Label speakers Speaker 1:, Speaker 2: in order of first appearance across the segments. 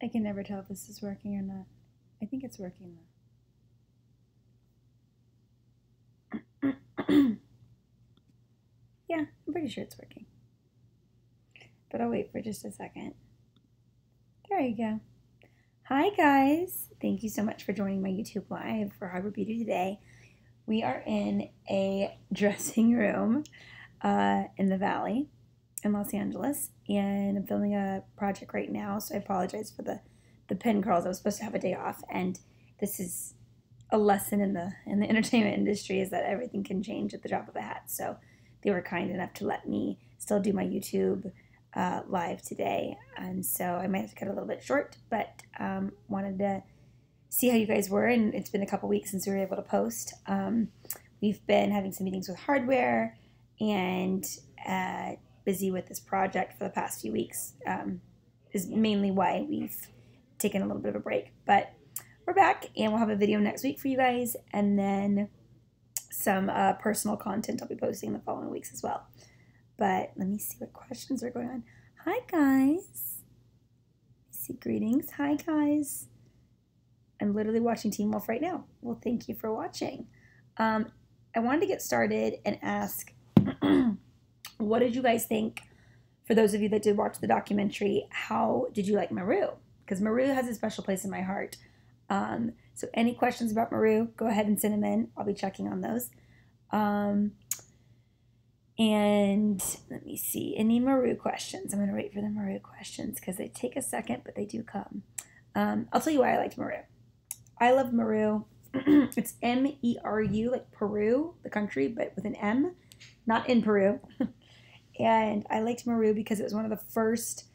Speaker 1: I can never tell if this is working or not. I think it's working though. Yeah, I'm pretty sure it's working. But I'll wait for just a second. There you go. Hi guys! Thank you so much for joining my YouTube Live for Hardwear Beauty today. We are in a dressing room in the Valley in Los Angeles, and I'm filming a project right now, so I apologize for the pin curls. I was supposed to have a day off, and this is a lesson in the entertainment industry, is that everything can change at the drop of a hat. So they were kind enough to let me still do my YouTube live today, and so I might have to cut a little bit short, but wanted to see how you guys were, and it's been a couple weeks since we were able to post. We've been having some meetings with Hardwear and busy with this project for the past few weeks, is mainly why we've taken a little bit of a break, but we're back, and we'll have a video next week for you guys, and then some personal content I'll be posting in the following weeks as well. But let me see what questions are going on. Hi guys. See, greetings. Hi guys. I'm literally watching Teen Wolf right now. Well, thank you for watching. I wanted to get started and ask, what did you guys think? For those of you that did watch the documentary, how did you like Meru? Because Meru has a special place in my heart. So any questions about Meru, go ahead and send them in. I'll be checking on those. And let me see, any Meru questions? I'm going to wait for the Meru questions because they take a second, but they do come. I'll tell you why I liked Meru. I love Meru. It's M-E-R-U, like Peru, the country, but with an M, not in Peru. And I liked Meru because it was one of the first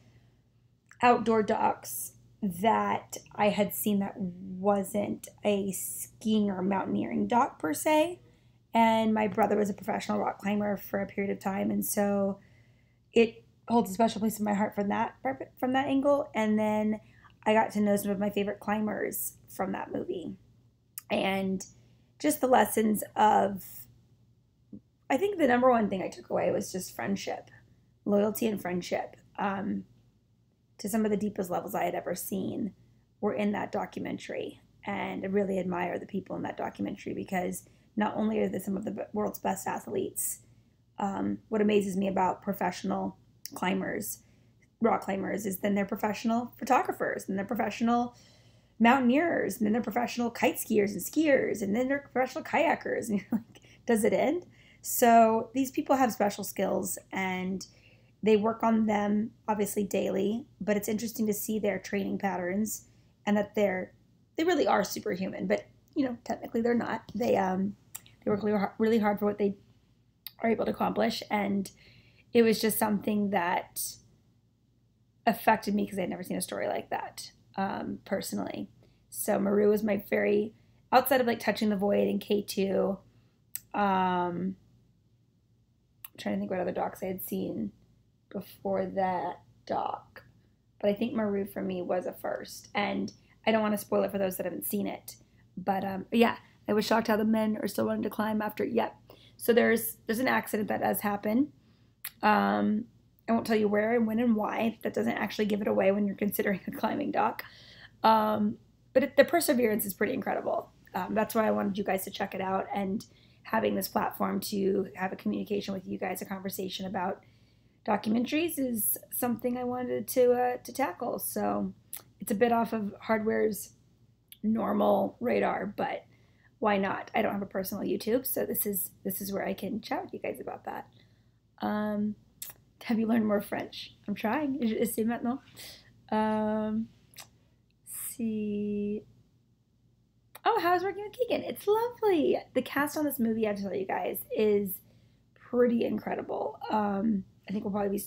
Speaker 1: outdoor docs that I had seen that wasn't a skiing or mountaineering doc per se. And my brother was a professional rock climber for a period of time, and so it holds a special place in my heart from that angle. And then I got to know some of my favorite climbers from that movie, and just the lessons of, I think the number one thing I took away was just friendship, loyalty and friendship, to some of the deepest levels I had ever seen were in that documentary. And I really admire the people in that documentary because not only are they some of the world's best athletes, what amazes me about professional climbers, rock climbers, is then they're professional photographers, and they're professional mountaineers, and then they're professional kite skiers and skiers, and then they're professional kayakers. And you're like, does it end? So these people have special skills, and they work on them obviously daily, but it's interesting to see their training patterns, and that they really are superhuman, but you know, technically they're not. They work really hard for what they are able to accomplish, and it was just something that affected me because I'd never seen a story like that personally. So Meru was my very, outside of like Touching the Void and K2, I'm trying to think what other docs I had seen before that doc, but I think Meru for me was a first, and I don't want to spoil it for those that haven't seen it. But yeah, I was shocked how the men are still wanting to climb after. Yep. So there's an accident that does happen. I won't tell you where and when and why. That doesn't actually give it away when you're considering a climbing doc. But the perseverance is pretty incredible. That's why I wanted you guys to check it out, and having this platform to have a communication with you guys, a conversation about documentaries, is something I wanted to tackle. So it's a bit off of Hardwear's normal radar, but why not? I don't have a personal YouTube, so this is where I can chat with you guys about that. Have you learned more French? I'm trying. C'est maintenant. See. Oh, how's working with Keegan? It's lovely. The cast on this movie, I have to tell you guys, is pretty incredible. I think we'll probably be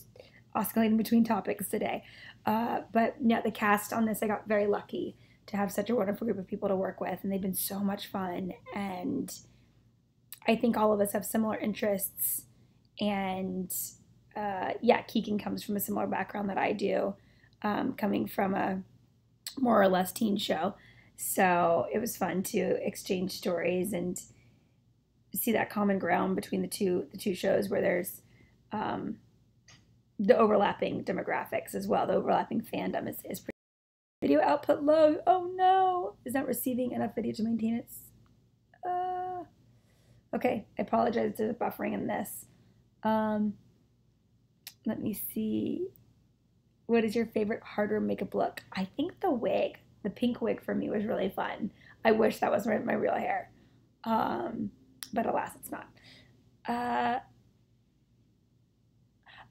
Speaker 1: oscillating between topics today. But yeah, the cast on this, I got very lucky to have such a wonderful group of people to work with, and they've been so much fun. And I think all of us have similar interests, and yeah, Keegan comes from a similar background that I do, coming from a more or less teen show. So it was fun to exchange stories and see that common ground between the two shows, where there's the overlapping demographics as well. The overlapping fandom is pretty Video output low. Oh no. Is not receiving enough video to maintain its. Okay, I apologize to the buffering in this. Let me see. What is your favorite hardware makeup look? I think the wig, the pink wig for me was really fun. I wish that was my real hair. But alas, it's not.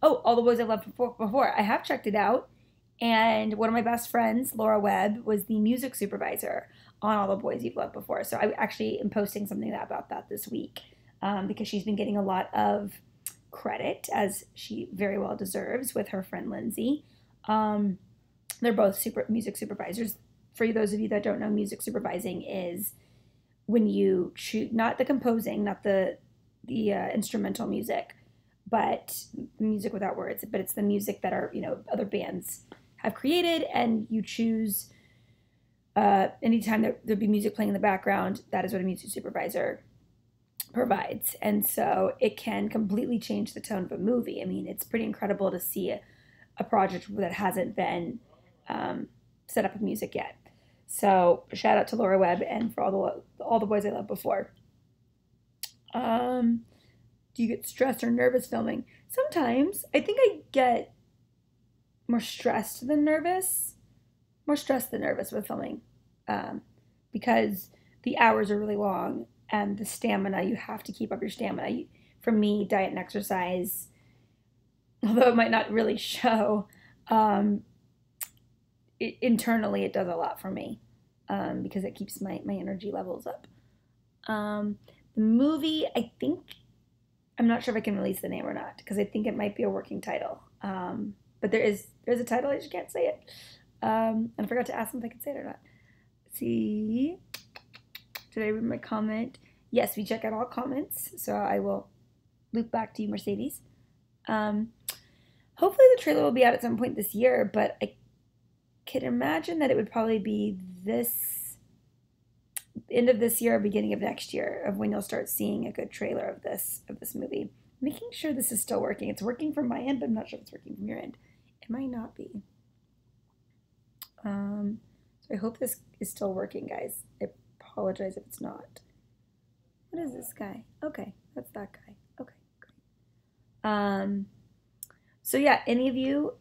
Speaker 1: Oh, All the Boys I've Loved Before. I have checked it out. And one of my best friends, Laura Webb, was the music supervisor on All the Boys You've Loved Before. So I actually am posting something about that this week because she's been getting a lot of credit, as she very well deserves, with her friend Lindsay. They're both music supervisors. For those of you that don't know, music supervising is when you choose, not the composing, not the instrumental music, but music without words, but it's the music that are, other bands have created, and you choose anytime there'll be music playing in the background, that is what a music supervisor provides. And so it can completely change the tone of a movie. I mean, it's pretty incredible to see a project that hasn't been set up with music yet. So shout out to Laura Webb and for all the Boys I Loved Before. Do you get stressed or nervous filming? Sometimes. I think I get more stressed than nervous. More stressed than nervous with filming because the hours are really long and the stamina, you have to keep up your stamina. For me, diet and exercise, although it might not really show, internally it does a lot for me because it keeps my energy levels up. The movie, I'm not sure if I can release the name or not because I think it might be a working title. But there's a title, I just can't say it. And I forgot to ask them if I could say it or not. Let's see. Did I read my comment? Yes, we check out all comments. So I will loop back to you, Mercedes. Hopefully the trailer will be out at some point this year, but I can imagine that it would probably be this end of this year or beginning of next year of when you'll start seeing a good trailer of this movie. Making sure this is still working. It's working from my end, but I'm not sure if it's working from your end. It might not be. So I hope this is still working, guys. I apologize if it's not. What is this guy? Okay, that's that guy. Okay, great. So yeah, any of you?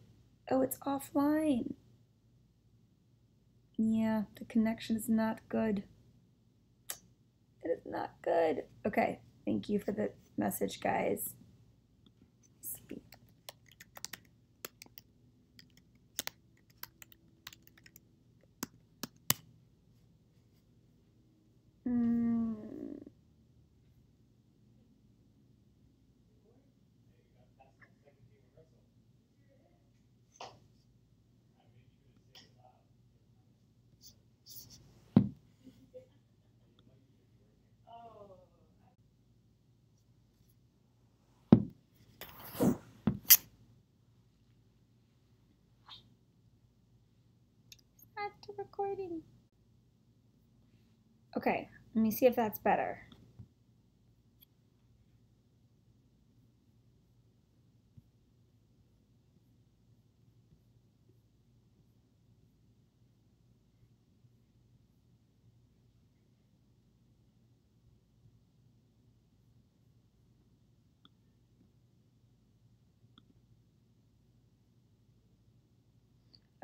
Speaker 1: Oh, it's offline. Yeah, the connection is not good. It is not good. Okay, thank you for the message, guys. Recording. Okay, let me see if that's better.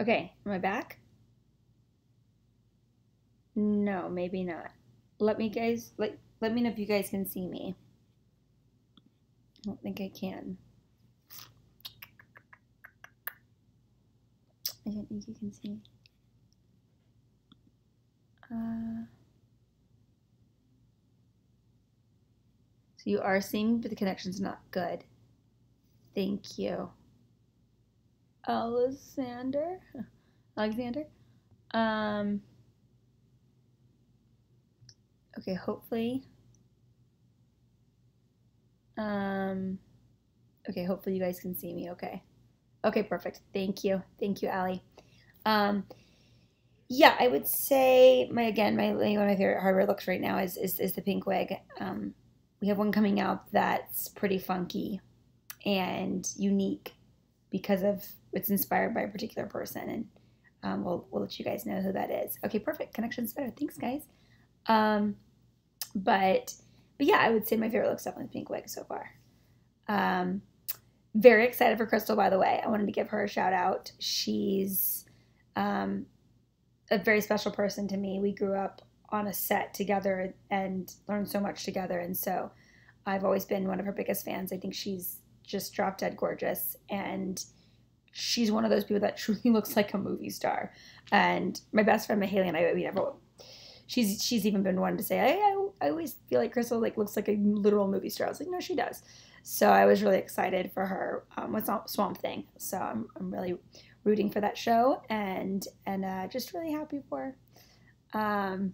Speaker 1: Okay, am I back? No, maybe not. Let me know if you guys can see me. I don't think I can. I don't think you can see me. So you are seeing me, but the connection's not good. Thank you. Alexander? Okay, hopefully. Okay, hopefully you guys can see me okay. Okay, perfect. Thank you. Thank you, Allie. Yeah, I would say one of my favorite hardware looks right now is the pink wig. We have one coming out that's pretty funky and unique because of it's inspired by a particular person, We'll let you guys know who that is. Okay, perfect. Connection's better. Thanks, guys. Um, but yeah, I would say my favorite look's definitely the pink wig so far. Very excited for Crystal, by the way. I wanted to give her a shout out. She's a very special person to me. We grew up on a set together and learned so much together, and so I've always been one of her biggest fans. I think she's just drop dead gorgeous, and she's one of those people that truly looks like a movie star. And my best friend Mahaley and I, we never. She's even been one to say, I always feel like Crystal like looks like a literal movie star. I was like, no, she does. So I was really excited for her with Swamp Thing. So I'm really rooting for that show and just really happy for her.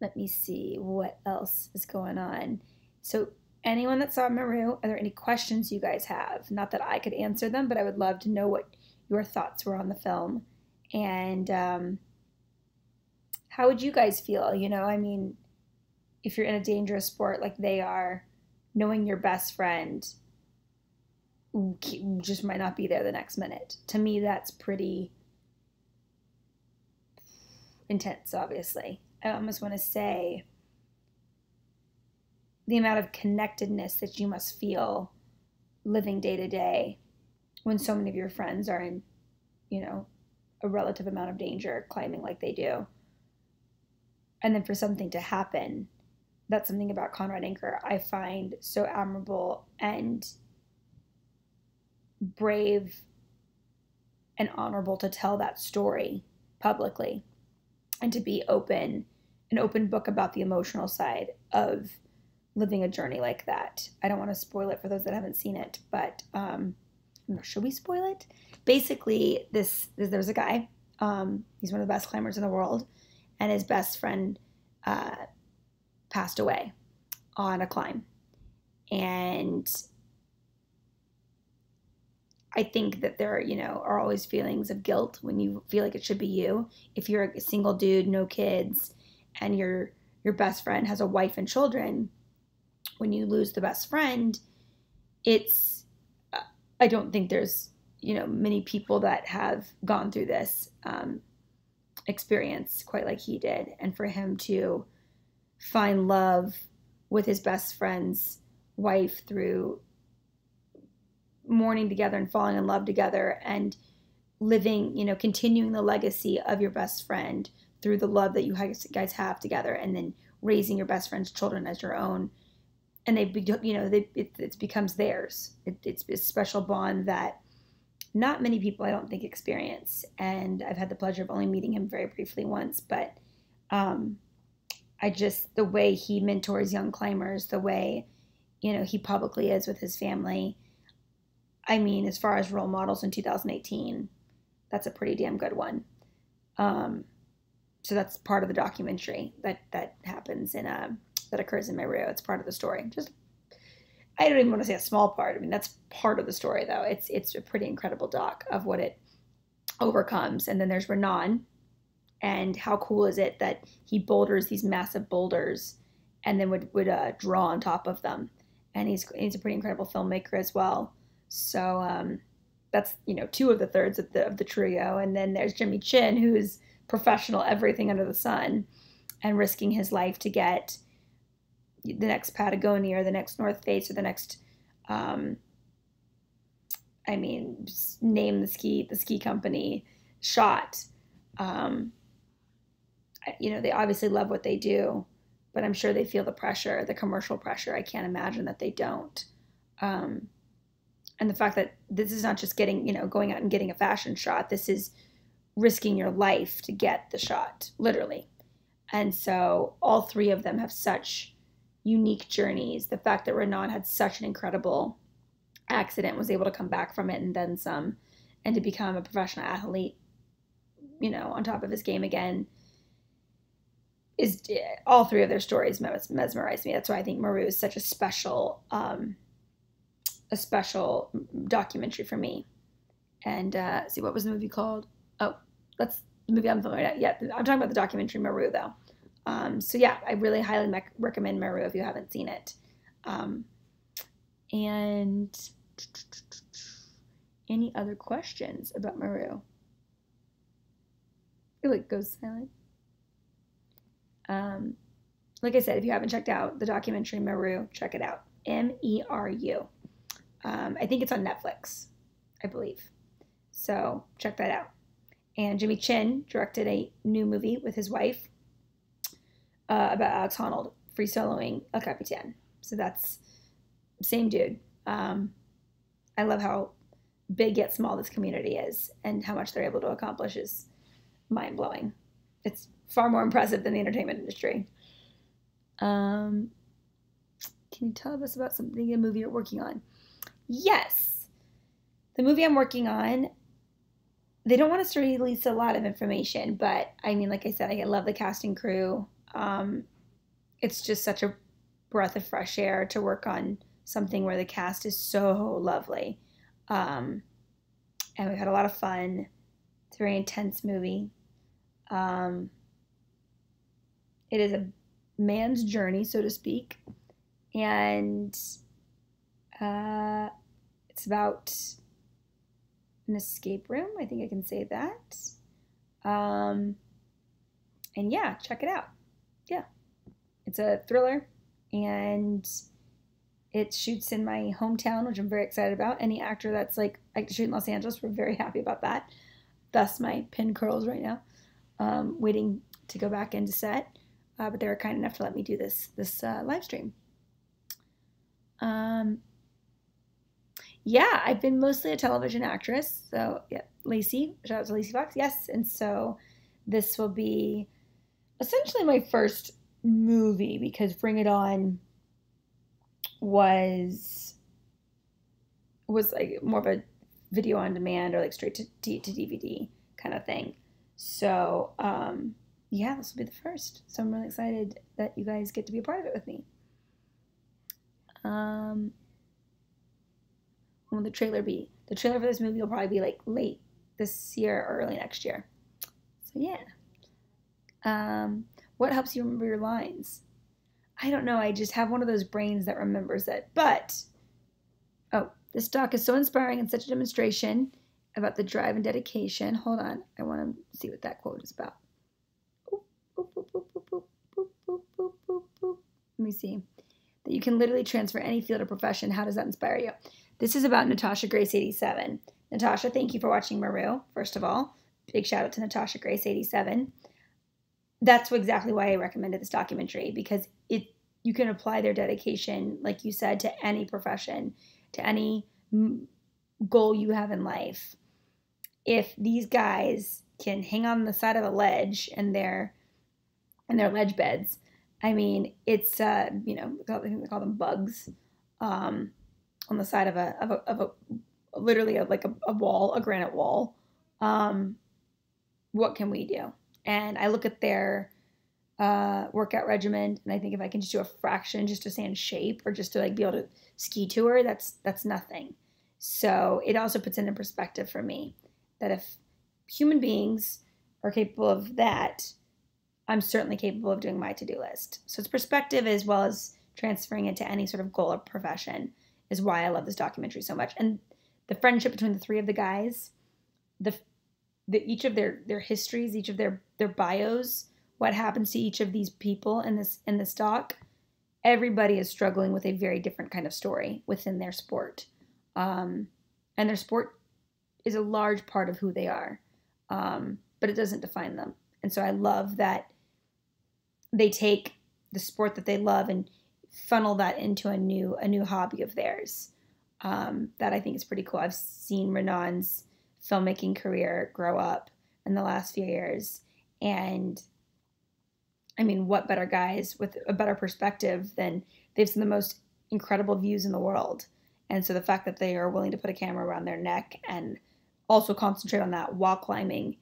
Speaker 1: Let me see what else is going on. So anyone that saw Meru, are there any questions you guys have? Not that I could answer them, but I would love to know what your thoughts were on the film. And how would you guys feel? You know, I mean, if you're in a dangerous sport like they are, knowing your best friend just might not be there the next minute. To me, that's pretty intense, obviously. I almost want to say the amount of connectedness that you must feel living day to day when so many of your friends are in, you know, a relative amount of danger climbing like they do. And then for something to happen, that's something about Conrad Anker I find so admirable and brave and honorable to tell that story publicly and to be an open book about the emotional side of living a journey like that. I don't want to spoil it for those that haven't seen it, but should we spoil it? Basically, there's a guy, he's one of the best climbers in the world, and his best friend passed away on a climb. And I think that there are always feelings of guilt when you feel like it should be you. If you're a single dude, no kids, and your best friend has a wife and children, when you lose the best friend, it's I don't think there's many people that have gone through this experience quite like he did. And for him to find love with his best friend's wife through mourning together and falling in love together and living, continuing the legacy of your best friend through the love that you guys have together, and then raising your best friend's children as your own. And it becomes theirs. It's a special bond that not many people, I don't think, experience. And I've had the pleasure of only meeting him very briefly once, but the way he mentors young climbers, the way, he publicly is with his family. I mean, as far as role models in 2018, that's a pretty damn good one. So that's part of the documentary that happens that occurs in Meru. It's part of the story. I don't even want to say a small part. I mean, that's part of the story, though. It's a pretty incredible doc of what it overcomes. And then there's Renan, and how cool is it that he boulders these massive boulders and then would draw on top of them. And he's a pretty incredible filmmaker as well. So that's two of the thirds of the trio. And then there's Jimmy Chin, who's professional everything under the sun, and risking his life to get the next Patagonia or the next North Face or the next name the ski company shot. They obviously love what they do, but I'm sure they feel the pressure, the commercial pressure. I can't imagine that they don't. And the fact that this is not just going out and getting a fashion shot. This is risking your life to get the shot, literally. And so all three of them have such unique journeys. The fact that Renan had such an incredible accident, was able to come back from it and then some, and to become a professional athlete, on top of his game again, is all three of their stories mesmerized me. That's why I think Meru is such a special documentary for me. And see, what was the movie called? Oh, that's the movie I'm familiar with. Yeah, I'm talking about the documentary Meru, though. So yeah, I really highly recommend Meru if you haven't seen it. And any other questions about Meru? It like goes silent. Like I said, if you haven't checked out the documentary Meru, check it out. Meru. I think it's on Netflix, I believe. So check that out. And Jimmy Chin directed a new movie with his wife about Alex Honnold free soloing El Capitan. So that's same dude. I love how big yet small this community is, and how much they're able to accomplish is mind blowing. It's far more impressive than the entertainment industry. Can you tell us about something, a movie you're working on? Yes. The movie I'm working on, they don't want us to release a lot of information, but I mean, like I said, I love the cast and crew. It's just such a breath of fresh air to work on something where the cast is so lovely. And we've had a lot of fun. It's a very intense movie. It is a man's journey, so to speak. And it's about an escape room. I think I can say that. And yeah, check it out. Yeah. It's a thriller, and it shoots in my hometown, which I'm very excited about. Any actor that's like, I can shoot in Los Angeles, we're very happy about that. Thus my pin curls right now. Waiting to go back into set. But they were kind enough to let me do this live stream. Yeah, I've been mostly a television actress. So yeah, Lacey, shout out to Lacey Fox. Yes, and so this will be essentially my first movie, because Bring It On was like more of a video on demand, or like straight to DVD kind of thing. So yeah, this will be the first. So I'm really excited that you guys get to be a part of it with me. When will the trailer be? The trailer for this movie will probably be like late this year or early next year. So yeah. What helps you remember your lines? I don't know. I just have one of those brains that remembers it. But, oh, this doc is so inspiring and such a demonstration about the drive and dedication. Hold on. I want to see what that quote is about. Let me see. That you can literally transfer any field or profession. How does that inspire you? This is about Natasha Grace 87. Natasha, thank you for watching Meru, first of all. Big shout out to Natasha Grace 87. That's exactly why I recommended this documentary, because you can apply their dedication, like you said, to any profession, to any goal you have in life. If these guys can hang on the side of a ledge and their ledge beds, I mean, it's you know, they call them bugs, on the side of a literally like a wall, a granite wall. What can we do? And I look at their workout regimen, and I think if I can just do a fraction just to stay in shape, or just to like be able to ski tour, that's nothing. So it also puts it in perspective for me that if human beings are capable of that, I'm certainly capable of doing my to-do list. So it's perspective, as well as transferring it to any sort of goal or profession, is why I love this documentary so much. And the friendship between the three of the guys, each of their histories, each of their bios, what happens to each of these people in this doc, everybody is struggling with a very different kind of story within their sport. And their sport is a large part of who they are, but it doesn't define them. And so I love that they take the sport that they love and funnel that into a new hobby of theirs. That I think is pretty cool. I've seen Renan's filmmaking career grow up in the last few years, and I mean, what better guys with a better perspective than they've seen the most incredible views in the world. And so the fact that they are willing to put a camera around their neck and also concentrate on that while climbing,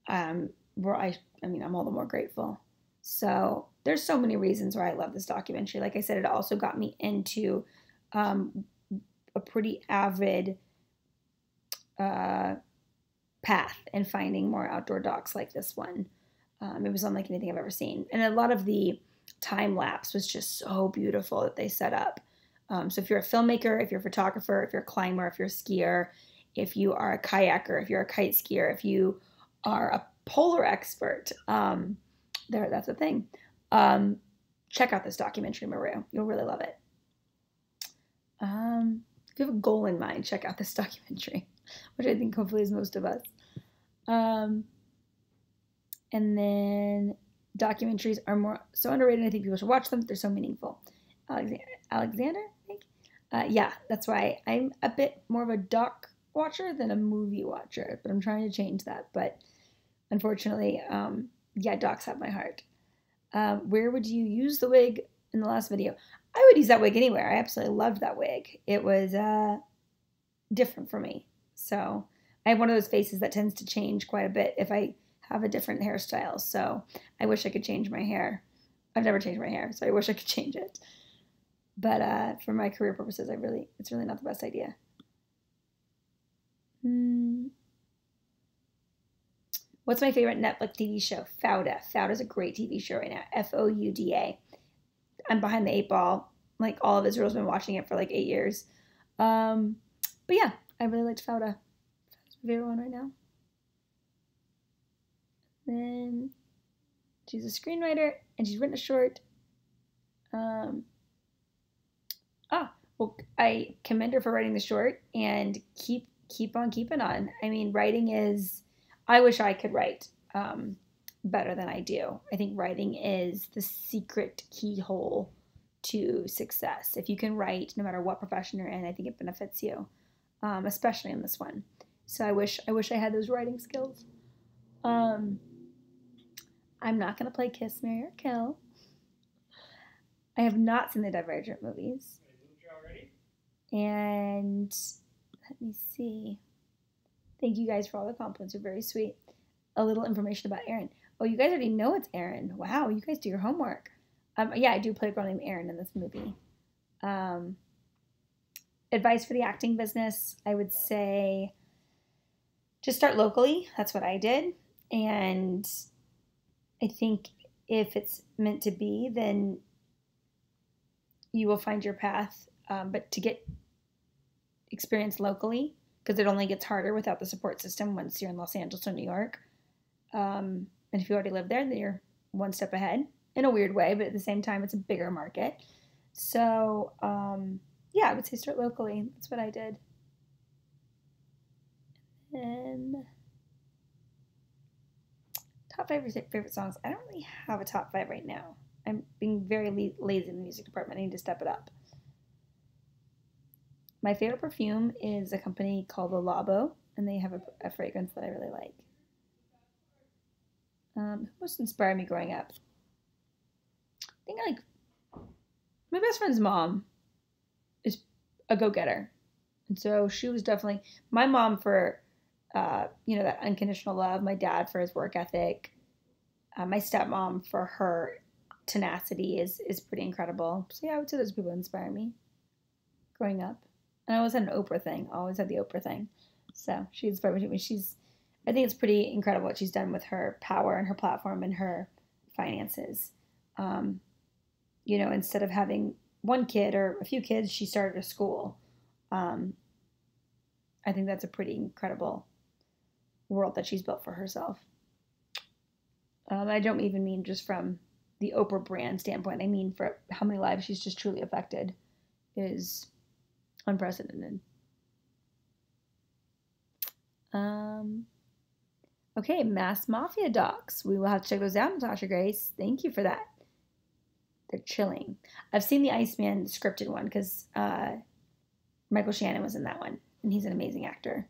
Speaker 1: where I mean, I'm all the more grateful. So there's so many reasons why I love this documentary. Like I said, it also got me into a pretty avid path in finding more outdoor docs like this one. It was unlike anything I've ever seen. And a lot of the time lapse was just so beautiful that they set up. So if you're a filmmaker, if you're a photographer, if you're a climber, if you're a skier, if you are a kayaker, if you're a kite skier, if you are a polar expert. That's a thing. Check out this documentary, Meru. You'll really love it. If you have a goal in mind, check out this documentary, which I think hopefully is most of us. And then documentaries are more so underrated. I think people should watch them. They're so meaningful. Alexander, I think. Yeah, that's why I'm a bit more of a doc watcher than a movie watcher, but I'm trying to change that. But unfortunately, yeah, docs have my heart. Where would you use the wig in the last video? I would use that wig anywhere. I absolutely loved that wig. It was different for me. So I have one of those faces that tends to change quite a bit if I have a different hairstyle. So I wish I could change my hair. I've never changed my hair, so I wish I could change it. But for my career purposes, it's really not the best idea. What's my favorite Netflix TV show? Fauda. Fauda is a great TV show right now. Fouda. I'm behind the 8 ball. Like, all of Israel's been watching it for like 8 years. But yeah, I really liked Fauda. Fauda's my favorite one right now. Then she's a screenwriter and she's written a short. Well, I commend her for writing the short and keep on keeping on. I mean, writing is, I wish I could write better than I do. I think writing is the secret keyhole to success. If you can write, no matter what profession you're in, I think it benefits you, especially in this one. So I wish I had those writing skills. I'm not going to play Kiss, Marry, or Kill. I have not seen the Divergent movies. And let me see. Thank you guys for all the compliments. You're very sweet. A little information about Aaron. Oh, you guys already know it's Aaron. Wow, you guys do your homework. Yeah, I do play a girl named Aaron in this movie. Advice for the acting business, I would say just start locally. That's what I did. And I think if it's meant to be, then you will find your path. But to get experience locally, because it only gets harder without the support system once you're in Los Angeles or New York. And if you already live there, then you're one step ahead in a weird way, but at the same time, it's a bigger market. So, yeah, I would say start locally. That's what I did. And top 5 favorite songs. I don't really have a top 5 right now. I'm being very lazy in the music department. I need to step it up. My favorite perfume is a company called Le Labo, and they have a fragrance that I really like. Who most inspired me growing up? I think my best friend's mom is a go-getter. And so she was definitely my mom for, that unconditional love, my dad for his work ethic, my stepmom for her tenacity is pretty incredible. So yeah, I would say those people inspire me growing up. And I always had an Oprah thing. I always had the Oprah thing. So she inspired me. I think it's pretty incredible what she's done with her power and her platform and her finances. Instead of having one kid or a few kids, she started a school. I think that's a pretty incredible world that she's built for herself. I don't even mean just from the Oprah brand standpoint. I mean for how many lives she's just truly affected is unprecedented. Okay, Mass Mafia docs. We will have to check those out, Natasha Grace. Thank you for that. They're chilling. I've seen the Iceman scripted one because Michael Shannon was in that one, and he's an amazing actor.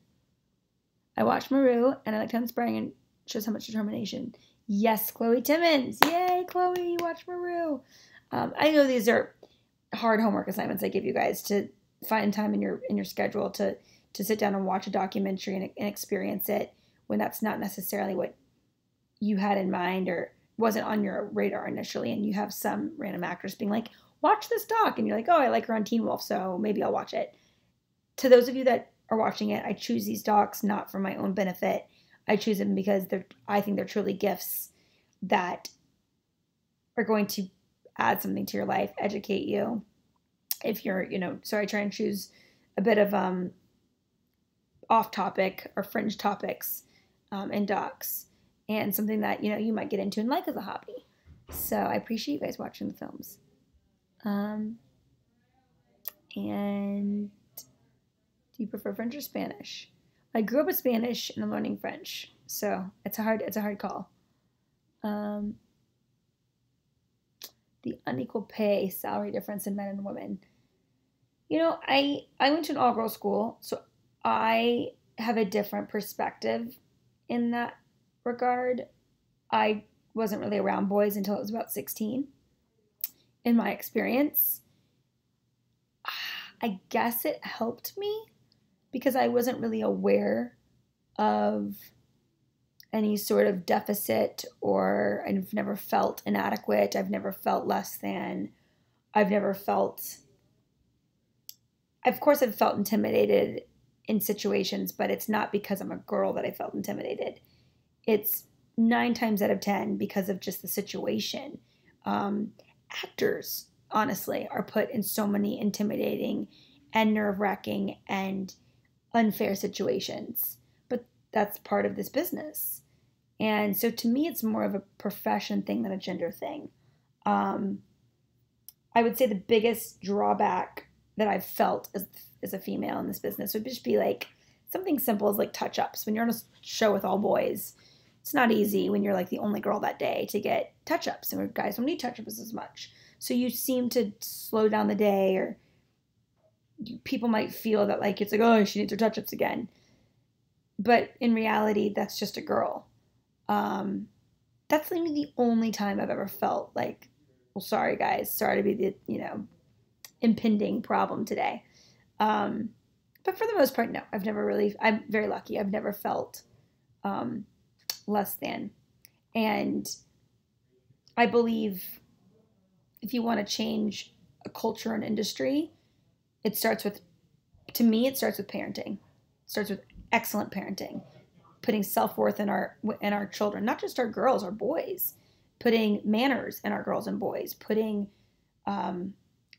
Speaker 1: I watched Meru, and I liked how inspiring and shows how much determination. Yes, Chloe Timmons. Yay, Chloe, you watched Meru. I know these are hard homework assignments I give you guys to find time in your schedule to sit down and watch a documentary and experience it when that's not necessarily what you had in mind or wasn't on your radar initially, and you have some random actress being like, watch this doc, and you're like, oh, I like her on Teen Wolf, so maybe I'll watch it. To those of you that are watching it, I choose these docs not for my own benefit. I choose them because I think they're truly gifts that are going to add something to your life, educate you. If you're, so I try and choose a bit of off-topic or fringe topics in docs. and something that, you might get into and like as a hobby. So I appreciate you guys watching the films. And do you prefer French or Spanish? I grew up with Spanish and I'm learning French, so it's a hard call. The unequal pay salary difference in men and women. I went to an all-girls school, so I have a different perspective in that regard. I wasn't really around boys until I was about 16. In my experience, I guess it helped me because I wasn't really aware of any sort of deficit, or I've never felt inadequate. I've never felt less than. Of course, I've felt intimidated in situations, but it's not because I'm a girl that I felt intimidated. It's 9 times out of 10 because of just the situation. Actors, honestly, are put in so many intimidating and nerve-wracking and unfair situations, but that's part of this business. And so to me, it's more of a profession thing than a gender thing. I would say the biggest drawback that I've felt as a female in this business would just be like something simple as like touch-ups. When you're on a show with all boys, it's not easy when you're like the only girl that day to get touch-ups, and guys don't need touch-ups as much. So you seem to slow down the day, or people might feel that like it's like, oh, she needs her touch-ups again. But in reality, that's just a girl. That's maybe the only time I've ever felt like, well, sorry guys, sorry to be the, impending problem today. But for the most part, no, I'm very lucky. I've never felt less than. And I believe if you want to change a culture and industry, it starts with parenting. It starts with excellent parenting, putting self-worth in our children, not just our girls, our boys, putting manners in our girls and boys, putting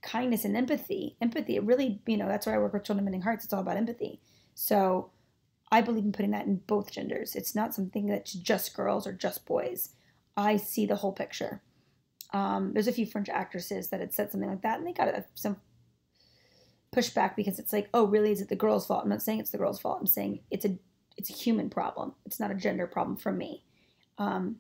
Speaker 1: kindness and empathy. It really, that's why I work with Children Mending Hearts. It's all about empathy. So I believe in putting that in both genders. It's not something that's just girls or just boys. I see the whole picture. There's a few French actresses that had said something like that, and they got some pushback because it's like, oh, really? Is it the girl's fault? I'm not saying it's the girl's fault. I'm saying it's a human problem. It's not a gender problem for me.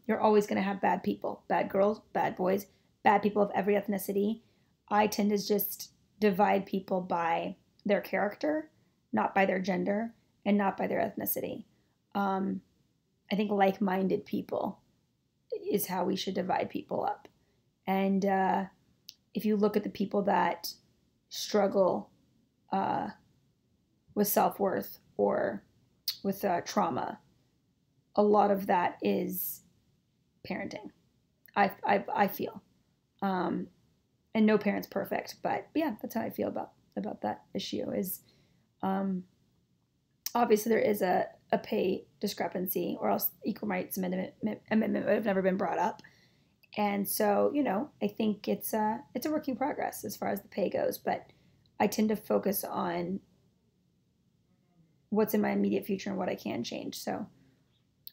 Speaker 1: You're always going to have bad people, bad girls, bad boys, bad people of every ethnicity. I tend to just divide people by their character, not by their gender, and not by their ethnicity. I think like-minded people is how we should divide people up. And if you look at the people that struggle with self-worth or with trauma, a lot of that is parenting. I feel, and no parent's perfect, but yeah, that's how I feel about that issue. Is obviously there is a pay discrepancy, or else equal rights amendment would have never been brought up. And so, I think it's a work in progress as far as the pay goes, but I tend to focus on what's in my immediate future and what I can change. So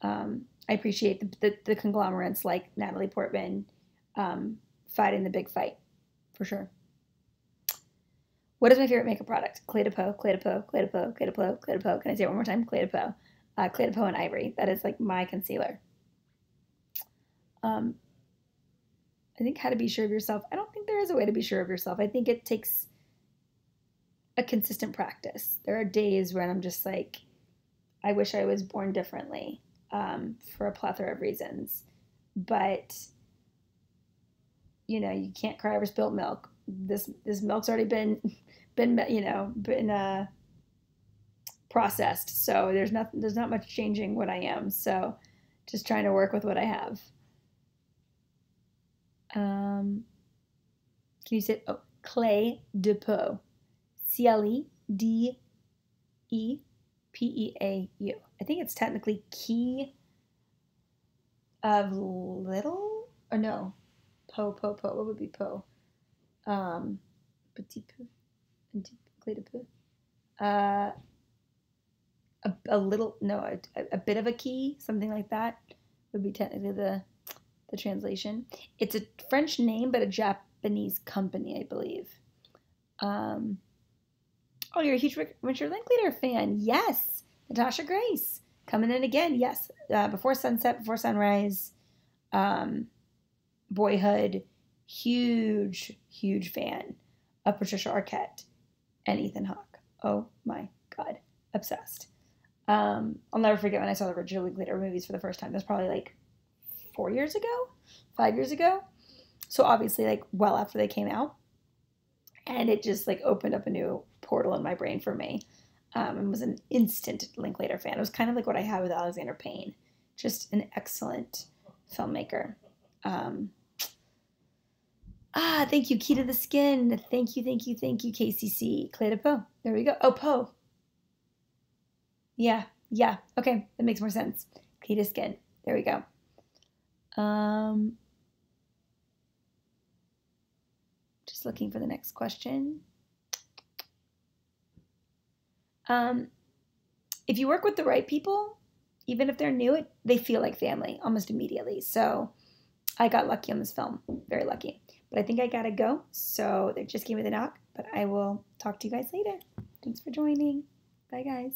Speaker 1: I appreciate the conglomerates like Natalie Portman fighting the big fight, for sure. What is my favorite makeup product? Clé de Peau, Clé de Peau, Clé de Peau, Clé de Peau, Clé de Peau. Can I say it one more time? Clé de Peau. Clé de Peau and Ivory. That is like my concealer. I think how to be sure of yourself. I don't think there is a way to be sure of yourself. I think it takes a consistent practice. There are days when I'm just like, I wish I was born differently, for a plethora of reasons. But, you can't cry over spilt milk. This milk's already been processed. So there's not much changing what I am. So just trying to work with what I have. Can you say, Clé de Peau? CLEDEPEAU. I think it's technically key of little, or no, Peau. What would be Peau? Petit peu, Clé de Peau. A little, no, a bit of a key, something like that. would be technically the translation. It's a French name, but a Japanese company, I believe. Oh, you're a huge Richard Linklater fan. Yes. Natasha Grace coming in again. Yes. Before Sunset, Before Sunrise, Boyhood. Huge, huge fan of Patricia Arquette and Ethan Hawke. Oh my God. Obsessed. I'll never forget when I saw the Richard Linklater movies for the first time. That's probably like 4 years ago, 5 years ago. So obviously like well after they came out. And it just like opened up a new portal in my brain for me. And was an instant Linklater fan. It was kind of like what I had with Alexander Payne. Just an excellent filmmaker. Thank you, Key to the Skin. Thank you, KCC. Clay to Poe. There we go. Oh, Poe. Yeah. Okay, that makes more sense. Key to Skin. There we go. Just looking for the next question. If you work with the right people, even if they're new, they feel like family almost immediately. So I got lucky on this film. Very lucky. But I think I gotta go. So they just gave me the knock. But I will talk to you guys later. Thanks for joining. Bye, guys.